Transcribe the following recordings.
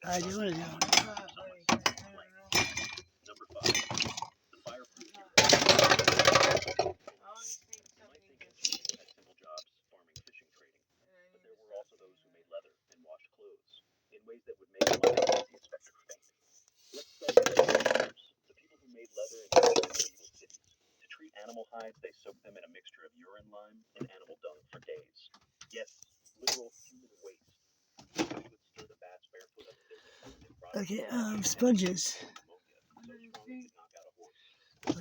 I do want to do it. Number 5, the fireproof hero. You might think instruments had simple jobs, farming, fishing, trading, but there were also those who made leather and washed clothes in ways that would make the inspector faint. Let's start with the farmers, the people who made leather in medieval cities. To treat animal hides, they soaked them in a mixture of urine, lime, and animal dung for days. Yes, literal human waste. They would stir the bats barefoot up to their knees in product. Okay, sponges. Pneumonia, so strong it could knock out a horse.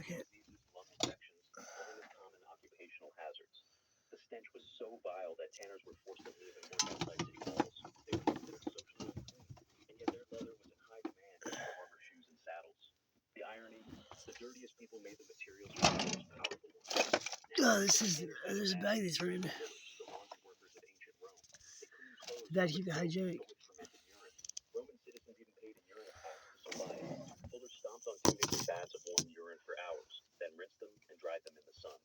Okay. Diseases, lung infections, plenty of common occupational hazards. The stench was so vile that tanners were forced to live and work outside city walls. They were considered socially unclean, and yet their leather was in high demand for armor, shoes, and saddles. The irony, the dirtiest people made the materials for the most powerful ones. Oh, there's a bag that's ruined. The laundry workers of ancient Rome. They cleaned clothes That keep it hygienic. with fermented urine. Roman citizens even paid a urine tax to survive. Fullers stomped on tunics and baths of warm urine for hours, then rinsed them and dried them in the sun.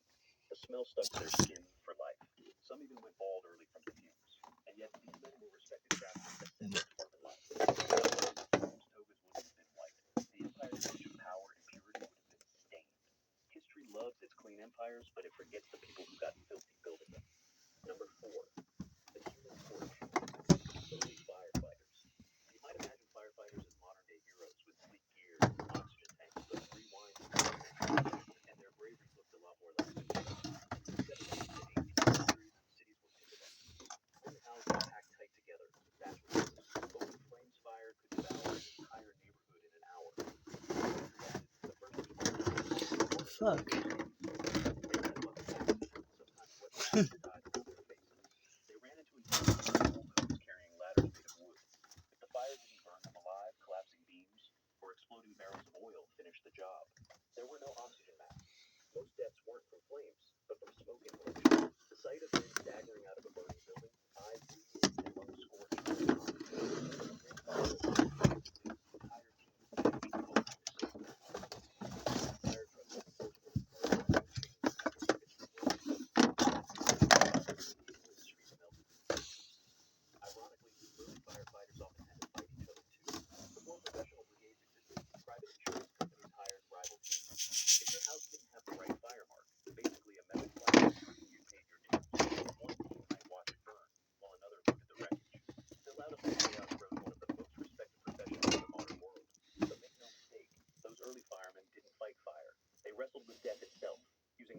The smell stuck to their skin for life. Some even went bald early from the fumes. And yet these men were respected craftsmen that set the department life. Rome's togas wouldn't have been white. The empire's image of power and purity would have been stained. History loves its clean empires, but it forgets the people who got filthy building them. Number 4, the human torch. Early firefighters. You might imagine firefighters as modern-day heroes with sleek gear and oxygen tanks, but rewind and their bravery looked a lot more like suicide. In the 17th to 18th centuries, cities were picketed. When houses packed tight together, that's what it was. Open flames fire could devour an entire neighborhood in an hour. The first responders. Fuck. They ran into encounters carrying ladders made of wood. If the fire didn't burn them alive, collapsing beams or exploding barrels of oil finished the job. There were no oxygen masks. Most deaths weren't from flames, but from smoke inhalation. The sight of men staggering out of a burning building, eyes bleeding and lungs scorched.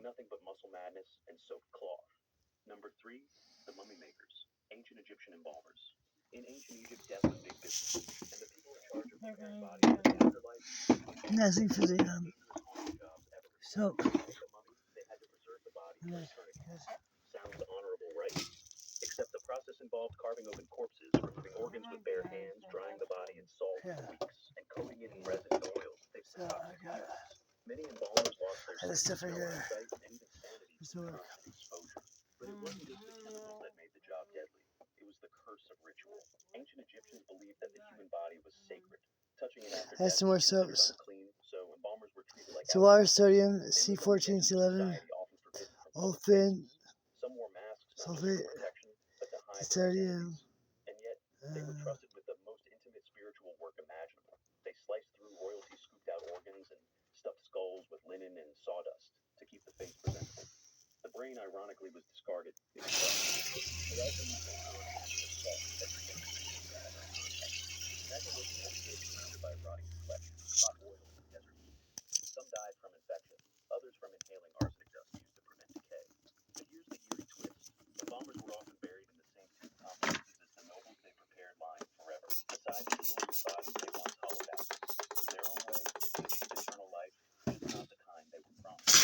Nothing but muscle madness and soaked cloth. Number 3, the mummy makers, ancient Egyptian embalmers. In ancient Egypt, death was big business, and the people in charge of preparing bodies for the afterlife. Nothing for the soap. To make a mummy, they had to preserve the body for eternity. Sounds honorable, right? Except the process involved carving open corpses, removing organs with bare hands, drying the body in salt for weeks, and coating it in resin and oils. Many embalmers lost their stuff right here. eyesight and even sanity from constant exposure. But it wasn't just the chemicals that made the job deadly. It was the curse of ritual. Ancient Egyptians believed that the human body was sacred. Touching it after death some more was soaps. unclean, so embalmers were treated like So water, sodium, C14, C11, olefin, some wore masks not just sulfate, for protection, but to hide their sodium. identities. And yet, they were trusted with the most intimate spiritual work imaginable. They sliced through royalty, scooped out organs, and stuffed skulls with linen and sawdust to keep the face presentable. The brain, ironically, was discarded. It was they also used salt that imagine working every day surrounded by rotting flesh, hot oil in the desert heat. Some died from infection, others from inhaling arsenic dust used to prevent decay. But here's the eerie twist. Embalmers were often buried in the same tomb complexes as the nobles they prepared lying forever. Besides the bodies they once hollowed out. In their own way, they achieved eternal life, just not the kind they were promised.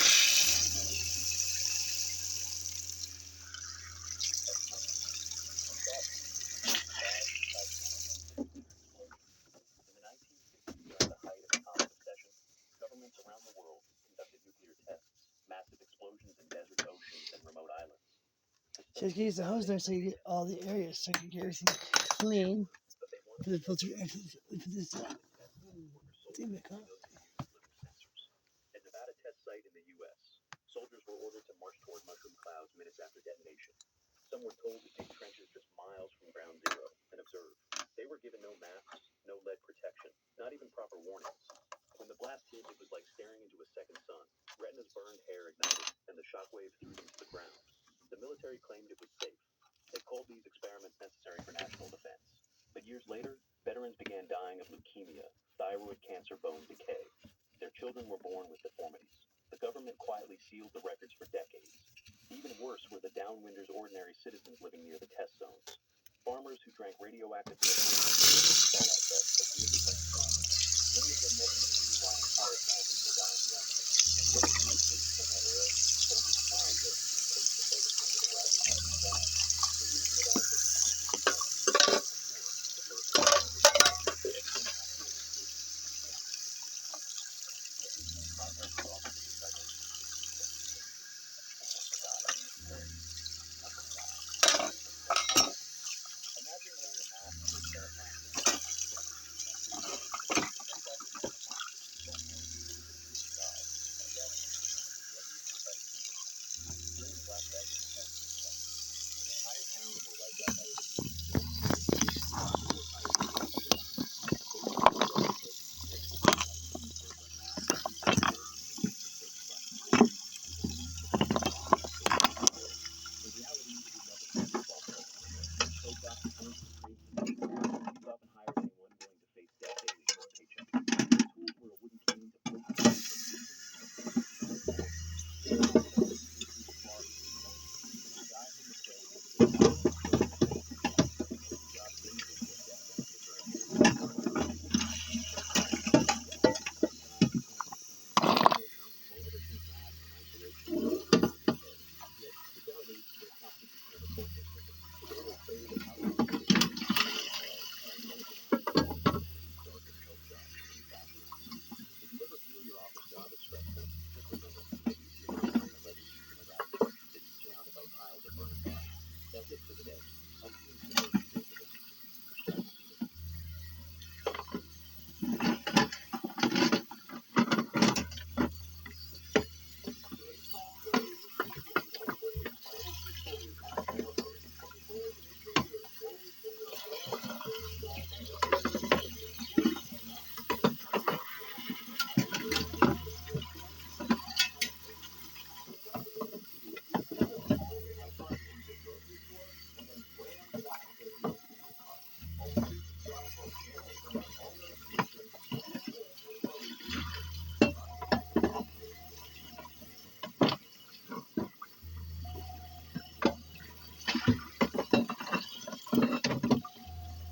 In the 1960s, during the height of atomic obsession, governments around the world conducted nuclear tests, massive explosions in deserts, oceans, and remote islands. So you can use the hose there so you get all the areas so you can get everything clean. For the filter, for this thing back on. At Nevada test site in the U.S., soldiers were ordered to march toward mushroom clouds minutes after detonation. Some were told to dig trenches just miles from ground zero and observe. They were given no maps, no lead protection, not even proper warnings. When the blast hit, it was like staring into a second sun. Retinas burned, hair ignited, and the shockwave threw them to the ground. The military claimed it was safe. They called these experiments necessary for national defense. But years later, veterans began dying of leukemia, thyroid cancer, bone decay. Their children were born with deformities. The government quietly sealed the records for decades. Even worse were the downwinders, ordinary citizens living near the test zones. Farmers who drank radioactive liquid fallout dust that would become trauma. Many of them never even knew why entire families were dying young. Yet if you were kids from that era, soldiers smiled as you approached the photo room with a rising light inside. The reason the dinosaurs were easy to detect was before the first world war. Every empire had its version of the every huge progress was also the identity of its successors. Some were forgotten, buried, numbered down, but kept alive. Imagine wearing a mask for a terrifying winter for 2 centuries. It turns out you're not a monster. You don't know. You're here to die. And yet, it's one of the deadliest professions in history. During the Black Desert in 1920, when entire towns were wiped out by radiation, military officials stopped war pilots from safety. They warned the desert residents that if they did not please wear their masks, they would burn and lose their first son before. They believed the masks offered them safety from war. In reality, it was nothing but a false sense. Those doctors weren't just trained physicians. These often hired anyone willing to face death daily for a paycheck. Their tools were a wooden cane to poke the face of patients and a pistol to shoot bullets. Their methods were usually proven far too expensive. To die from the plague was a waste of money and a waste of life. Most jobs didn't just get death benefits or insurance. Some even paid $1,000 to see you die. Some died in chronic pain and starvation, while others went mad from isolation or premature decay. Yet, fidelity was not 50% of the culture. They were afraid of how they would look when they finally went home, lying on the ground in the dirty, dark smoke shops in the factories. If you ever feel your office job is stressful, just remember that you sit there wearing a leather suit in a lab coat, sitting surrounded by piles of burning bodies. That's it for today. I'll see you in 2 days here for the future. Subscribe to see it. Today's top story is easily one of the most exciting stories I've ever heard. But before we get into the story, is there a bell that rings bells on this story? Because this story coming up is a true story that actually happened in real time and it happens every week. So it starts with this. This woman was holding my cart into the grocery store and then slammed the back of the wheels into the cart. All the grease just broke there and burned up all notifications and the whole thing totally ruined her day. Let's take a listen to this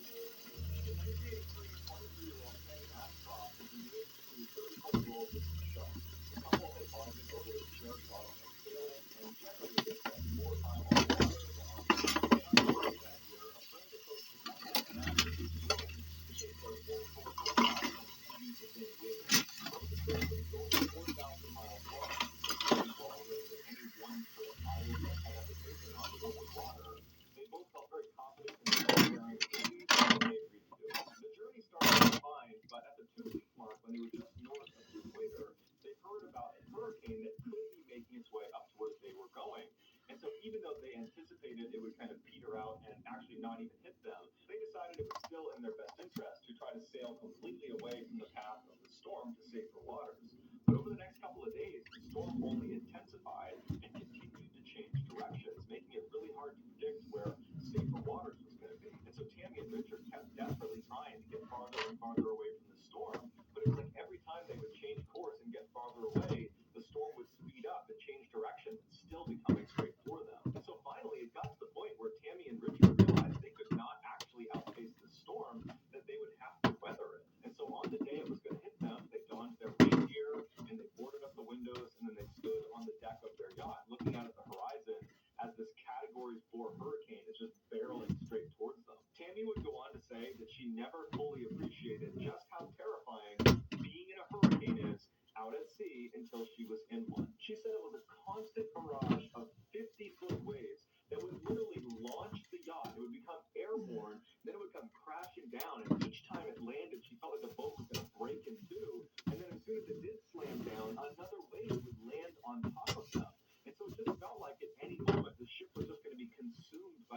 story. In 1983, 23-year-old Tammy Ashcroft was engaged to 34-year-old Mr. Shaw. The couple had bonded over their shared love of sailing and generally they spent more time on the water than on land. And on a birthday that year, a friend approached the couple and asked if they'd be willing to take their 44-foot yacht from Kissimmee to San Diego. The trip was only 4,000 miles long. It was much longer than any one trip either of them had ever taken on the open water. They both felt very confident in their love pairing, and they knew what they agreed to do. The journey started out fine, but at the 2-week mark, when they were just north of the equator, they heard about a hurricane that could be making its way up towards they were going. And so even though they anticipated it would kind of peter out and actually not even hit them, they decided it was still in their best interest to try to sail completely away from the path of the storm to safer waters. But over the next couple of days, the storm only intensified and continued to change directions, making it really hard to predict where safer waters was going to be. And so Tammy and Richard kept desperately trying to get farther and farther away from the storm, but it was like every time they would change course and get farther away, the storm would speed up and change directions and still be coming straight for them. And so finally, it got to the point where Tammy and Richard realized they could not actually outpace the storm, that they would have to weather it. And so on the day it was going to hit them, they donned their rain gear and they boarded up the windows and then they stood on the deck of their yacht looking out at the horizon as this Category 4 hurricane is just barreling straight towards them. Tammy would go on to say that she never fully appreciated just how terrifying being in a hurricane is out at sea until she was in one. She said it was a constant barrage of 50-foot waves that would literally launch the yacht. It would become airborne, then it would come crashing down, and each time it landed, she felt like the boat was going to break in two, and then as soon as it did slam down, another wave would land on top of them. And so it just felt like at any moment the ship was just going to be consumed by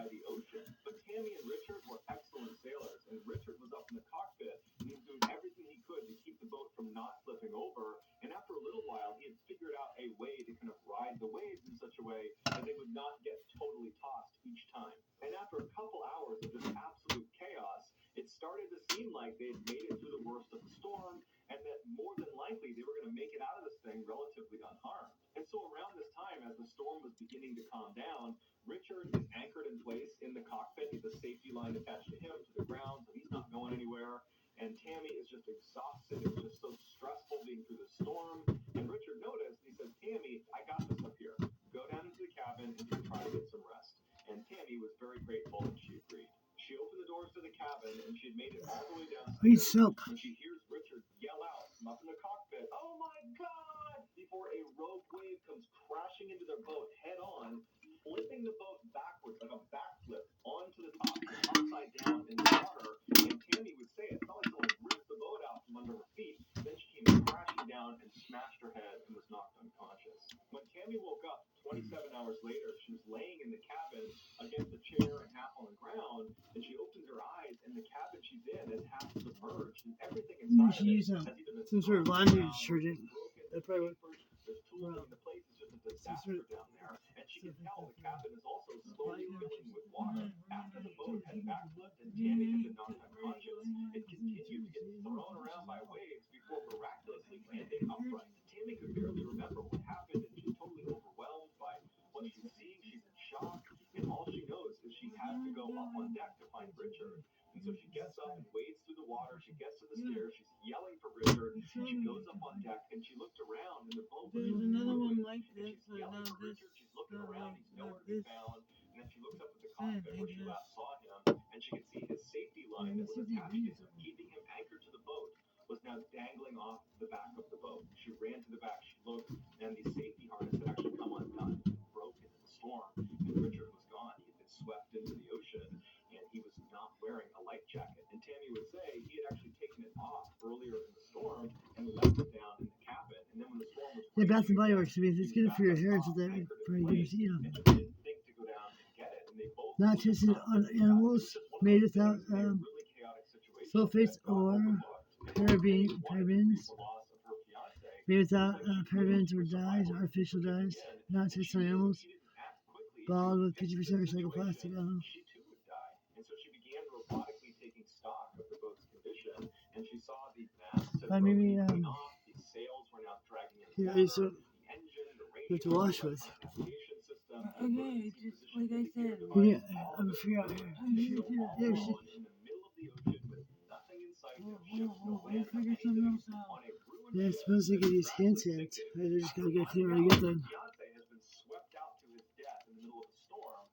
waiting to calm down. Richard is anchored in place in the cockpit with the safety line attached to him to the ground, so he's not going anywhere. And Tammy is just exhausted. It was just so stressful being through the storm. And Richard noticed, he said, Tammy, I got this up here. Go down into the cabin and you can try to get some rest. And Tammy was very grateful and she agreed. She opened the doors to the cabin and she had made it all the way Eat downstairs soap. when she hears Richard yell out from up in the cockpit, "Oh my God!" before a rogue wave comes crashing into their boat head on, flipping the boat backwards like a backflip onto the top, upside down in the water. And Tammy would say it felt like someone ripped the boat out from under her feet. Then she came crashing down and smashed her head and was knocked unconscious. When Tammy woke up 27 hours later, she was laying in the cabin against a chair and half on the ground, and she opens her eyes, and the cabin she's in is half submerged, and everything You inside should of it use has either been some sort of thrown laundry around or detergent. broken. That probably would. There's tools, I mean, the place is just a disaster down there, and she can tell the cabin is also slowly filling with water. After the boat had backflipped and Tammy had been knocked unconscious, it continued to get thrown around by waves before miraculously landing upright. Tammy could barely remember what happened, and she's totally overwhelmed by what she's seeing. She's in shock, and all she knows is she has to go up on deck to find Richard. And so she gets up and wades through the water. She gets to the stairs. She's yelling for Richard. She goes up on deck and she looked around, and the boat was There's another one ruined. like And this, she's but yelling not for this. Richard. She's looking Not around. like He's nowhere to this. be found. And then she looks up at the Same cockpit thing, where she yes. last saw him, and she could see his safety line that was attached to him, keeping him anchored to the boat, was now dangling off the back of the boat. She ran to the back. She looked, and the safety harness had actually come undone, broken in the storm, and Richard was gone. He had been swept into the ocean, and he was not wearing a life jacket. And Tammy would say he had actually taken it off earlier in the storm and left it down in the cabin. And then when the storm was Yeah, Bath and raging Body again, Works. I mean, it's he good was for back your up hair, top, so that anchored in pretty good to place, see them. and just didn't think to go down and get it. And they both Not looked at tested the on cockpit together. It was animals, just one of made those without things in a really chaotic situation sulfates that got or overlooked. And although Tammy wanted to grieve parabens, the loss of her fiance, made it was without like she knew parabens or her dyes, survival artificial was kicking dyes, in, not and she tested on knew animals, if she didn't act quickly balled to with fix 50% the recycled plastic. situation, she too would die. And so she began robotically taking stock of the boat's condition, and she saw the masts had But broken maybe, clean off, the sails were now dragging in yeah, water, so the engine, the you have to radio, the wash with. electronic navigation system, the Okay, emergency just position like I indicator said. device, Yeah, all I'm of it sure. was ruined. I'm So sure. all Yeah, alone in the middle of the ocean with nothing in sight, no ships, no I'll land, no figure something anything, else out. on a ruined Yeah, ship supposed to that's get these hand rapidly sands. sinking. They just gotta After get clean finding when you out get that them. her fiance has been swept out to his death in the middle of a storm,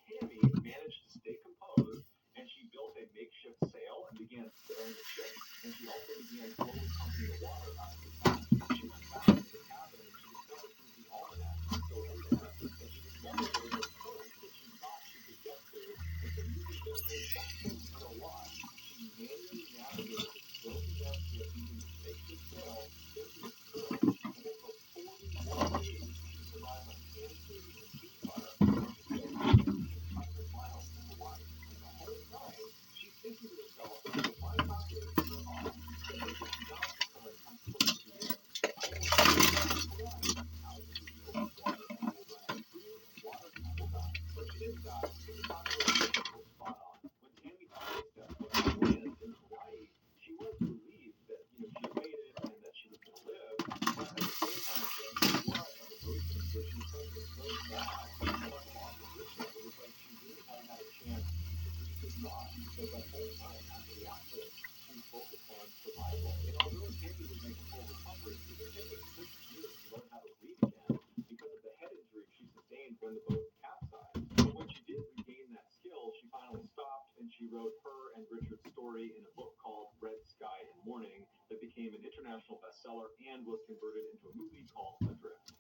Tammy managed to stay composed, and she built a makeshift sail and began sailing the ship, and she also began slowly pumping the water out of the top. She went back into the cabin, and she discovered some of the almanacs were still in there, and she discovered there was a current that she thought she could get to, and so using just a checkbook and a watch, she manually navigated this broken down ship using this makeshift sail into this current, and then for 41 days, she survived on canned food and peanut butter, and she sailed 1,500 miles to Hawaii. And the whole time, she's thinking to herself, if my calculations are off, then this is not the current I'm supposed to be in. I will survive on Hawaii. Thousands of the ocean water, and I will run out of food and water, and I will die. But she didn't die because the calculations were spot on. When Tammy finally stepped foot on land in Hawaii, she was relieved that, she had made it and that she was going to live. But at the same time, she had this flood of emotions where she was suddenly so sad about the loss of Richard. It was like she really hadn't had a chance to grieve his loss because that whole time after the accident, she was focused on survival. And although Tammy would make a full recovery, it would take her 6 years to learn how to breathe again because of the head injury she sustained when the boat capsized. But when she did regain that skill, she finally stopped, and she wrote her and Richard's story in a book called Red Sky and Morning that became an international bestseller and was converted into a movie called Adrift.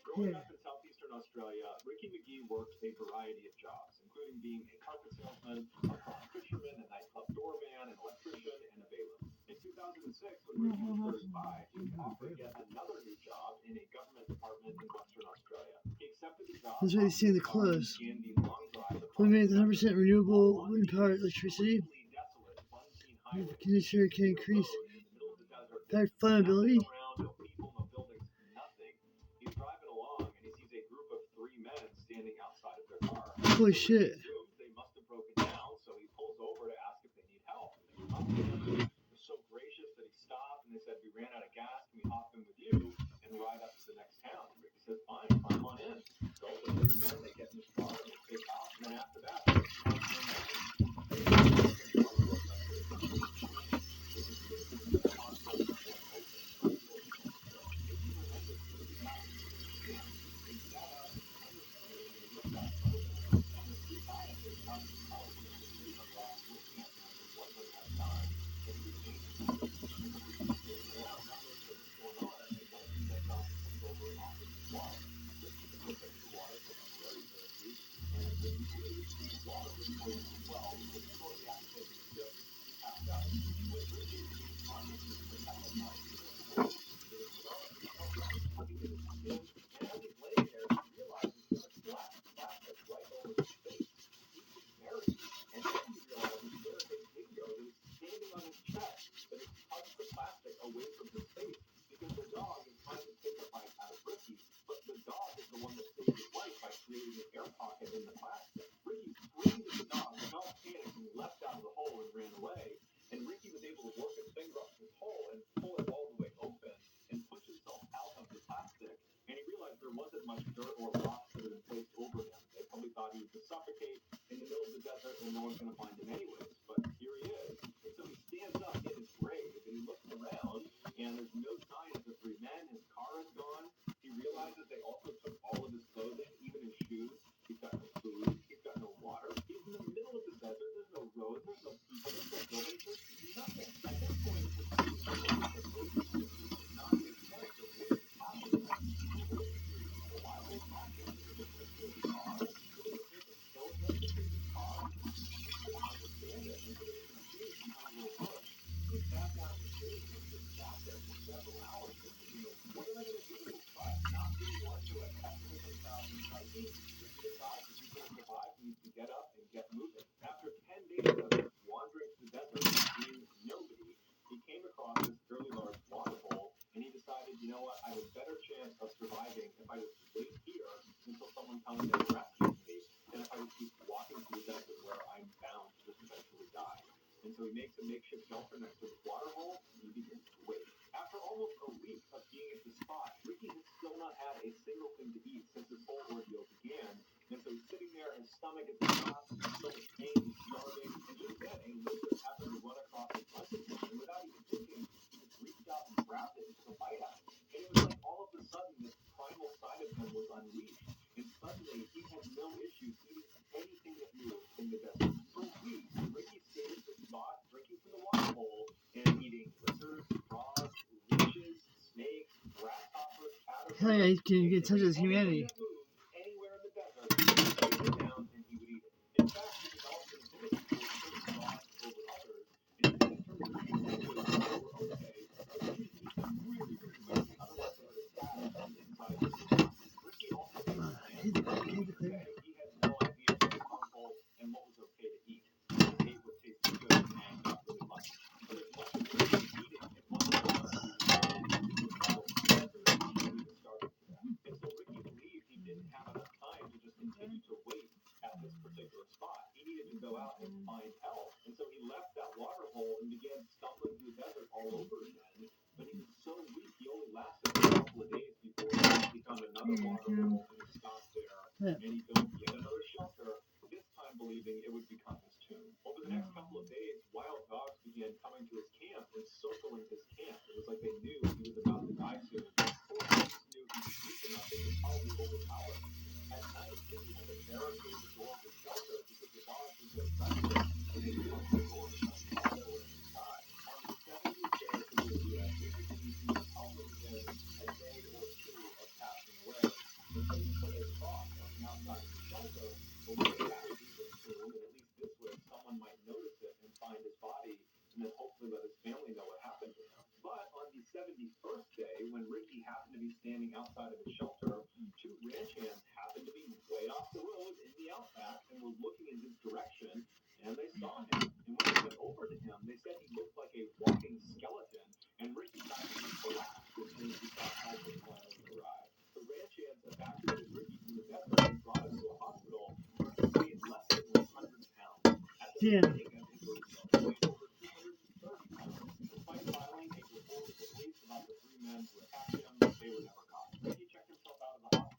Growing up in southeastern Australia, Ricky McGee worked a variety of jobs, including being a carpet salesman, a prawn fisherman, a nightclub doorman, an electrician, and a bailiff. In 2006, when Ricky was 35, he was offered yet another new job in a government department in Western Australia. He accepted the job, That's why you see the clothes. began the long drive across Living the with 100% renewable wind powered electricity, completely desolate Bunteen Highway. conditioner can increase In the middle of the desert, pack flammability. nothing around, no people, no buildings, nothing. He's driving along and he sees a group of 3 men standing outside of their car. Holy shit. He assumes they must have broken down, so he pulls over to ask if they need help. And they come up to him. They're so gracious that he stopped and they said, "We ran out of gas. Can we hop in with you and ride says, fine, climb on in. So the three men, they get in his car and they take off. And then after that, Ricky wants no more. They take him from Brooklyn to a company chain, which is basically a hospital that was open in North Florida. Ricky remembers this last camp. They sat out in the timer square and they looked outside of it, and the three guys were out on the couch and just sitting around looking at them and wondering outside. And he ate something. And so Ricky says, you know, I'm not really sure what's going on. And one of the guys comes over and offers him water. Ricky looked at the water because he's very thirsty, and would you believe the water was poisoned as well, because shortly after taking a sip, he passed out. When Ricky regained consciousness a couple of hours later, he was starving. He felt something tugging at his skin, and as he's laying there, he realizes there's black plastic right over his face. He is buried, and then he realizes there's a dingo that is standing on his chest that has tugged the plastic away from his face, because the dog is trying to take a bite out of Ricky, but the dog is the one that saved his life by creating an air pocket in the plastic. Ricky screamed at the dog panicked and leapt out of the hole and ran away, and Ricky was able to work his finger up his hole and pull it all the way open and push himself out of the plastic, and he realized there wasn't much dirt or rocks that had been placed over him. They probably thought he would just suffocate in the middle of the desert and no one's going to find him anyways, but here he is. And so he stands up in his grave and he looks around, and there's no sign of the three men. His car is gone. He realizes they also took all of his clothing, even his shoes. He's got no food. He's got no water. He's in the middle of the desert. There's no roads. There's no people. There's no buildings. There's nothing. At this point, it just seems like it does not make sense of what is happening. He looks through his survival pocket. Does it appear his car? Does it appear the skeleton that is his car? He couldn't understand it. And so there was some shade behind a little bush. He sat down in the shade and he just sat there for several hours thinking, you know, what am I going to do? But not being one to like pessimist himself and try to eat, Ricky decides if he's going to survive, he needs to get up and get moving. After 10 days of wandering through the desert and seeing nobody, he came across this fairly large water hole, and he decided, you know what, I have a better chance of surviving if I just wait here until someone comes and rescues me, than if I just keep walking through the desert where I'm bound to just eventually die. And so he makes a makeshift shelter next to this water hole, and he begins to wait. After almost a week of being at the spot, Ricky has still not had a single thing to eat since this whole ordeal began. And so he's sitting there, his stomach is knots, he's so much pain, he's starving, and just then a lizard happened to run across in front of him, and without even thinking, he just reached out and grabbed it and took a bite out of it. And it was like all of a sudden this primal side of him was unleashed, and suddenly he had no issues eating anything that moved in the desert. For weeks, Ricky stayed at this spot, drinking from the water hole, and eating lizards, frogs, leeches, snakes, grasshoppers, Hell yeah, caterpillars, he can get touch his humanity. that moved anywhere in the desert, he would take it down and he would eat it. In fact, he developed an affinity for certain frogs over others, and he determined that these anyway were okay, but he didn't eat them really, really quickly, otherwise they would attach to the inside of his stomach. Ricky also ate plants, but at the end of the day, he had no idea what was harmful and what was okay to eat. He just ate what tasted good and got really lucky. But as much as Ricky was eating, it wasn't enough. He was starving. He was traveling through the desert, and he was starving to death. And so Ricky believed he didn't have enough time to just continue to wait at this particular spot. He needed to go out and find help. And so he left that water hole and began stumbling through the desert all over again. But he was so weak, he only lasted a couple of days before he found another water hole and he stopped there. And he built yet another shelter, this time believing it would become his tomb. Over the next couple of days, wild dogs began coming to his camp and circling his camp. It was like they knew he was about to die soon, or they just knew he was weak enough they could probably overpower him. At night, Ricky had to barricade the door of his shelter because the dogs would get restless and they would come to the door to try to follow him inside. On the 70th day of the ordeal, Ricky believed he was probably within a day or two of passing away. And so he put a cross on the outside of the shelter, believing that would be his tomb, and at least this way someone might notice it and find his body, and then hopefully let his family know what happened to him. But on the 71st day, when Ricky happened to be standing outside of his shelter, two ranch hands happened to be way off the road in the outback and were looking in his direction, and they saw him. And when they went over to him, they said he looked like a walking skeleton, and Ricky practically collapsed as soon as he saw help was finally arrive. The ranch hands evacuated Ricky from the desert and brought him to a hospital where he weighed less than 100 pounds. At the beginning of his ordeal, he weighed over 230 pounds. Despite filing a report with the police about the three men who attacked him, they were never caught. Ricky checked himself out of the hospital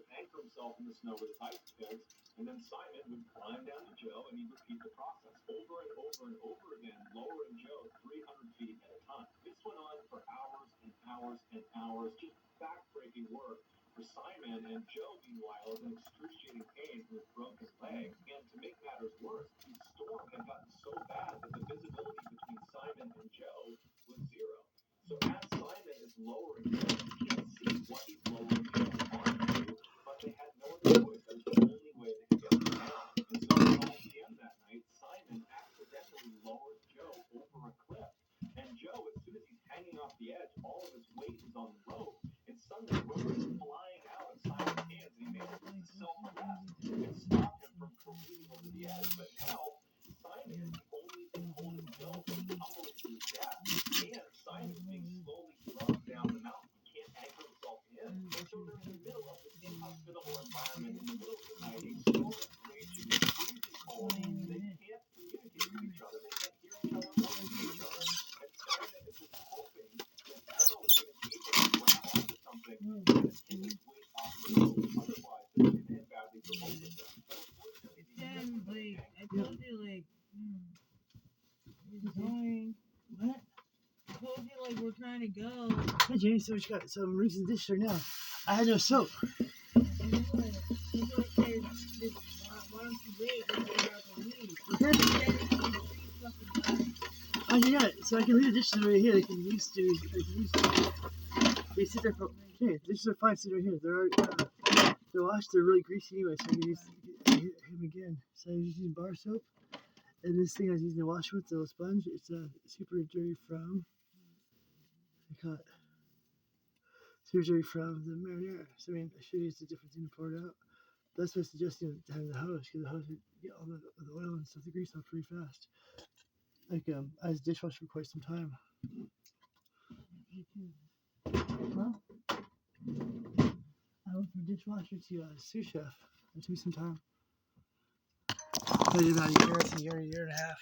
would anchor himself in the snow with his ice picks, and then Simon would climb down to Joe, and he'd repeat the process over and over and over again, lowering Joe 300 feet at a time. This went on for hours and hours and hours, just backbreaking work for Simon, and Joe, meanwhile, is in excruciating pain from his broken leg. And to make matters worse, the storm had gotten so bad that the visibility between Simon and Joe was zero. So as Simon is lowering Joe, he can't see what he's lowering Joe onto, but they had no other choice. That was the only way they could get him down. And so at 5 p.m. that night, Simon accidentally lowers Joe over a cliff. And Joe, as soon as he's hanging off the edge, all of his weight is on the rope, and suddenly the rope is flying out of Simon's hands, and he manages to self-arrest and stop him from careening over the edge. But now Simon is the only thing holding Joe from tumbling to his death, and Simon is being slowly thrown down the mountain. He can't anchor himself in, and so they're in the middle of this inhospitable environment, in the middle of the night. A storm is raging, it's freezing cold. They can't communicate with each other. They can't hear each other or see each other. And Simon is just hoping that Joe is going to be able to grab onto something and take his weight off the rope. Otherwise, this could end badly for both of them. But unfortunately, I told you, we're going. What? I told you, we're trying to go. Hey, Jamie, so what you got? So I'm rinsing the dish right now. I had no soap. I know it. That's why I said, why don't you wait until you're about to leave? I do that, so I can leave the dishes right here. They can use to. They sit there for. Okay, the dishes are fine sitting right here. They're already, they're washed. They're really greasy anyway, so I can use hit them again. So I was using bar soap, and this thing I was using to wash with, the little sponge. It's super dirty from. I call it super dirty from the marinara. So I mean, I should use a different thing to pour it out. That's why I suggest having the hose, because the hose would get all the oil and stuff, the grease off pretty fast. I was a dishwasher for quite some time. Huh? I went from dishwasher to sous chef. It took me some time. I did about a year and a half.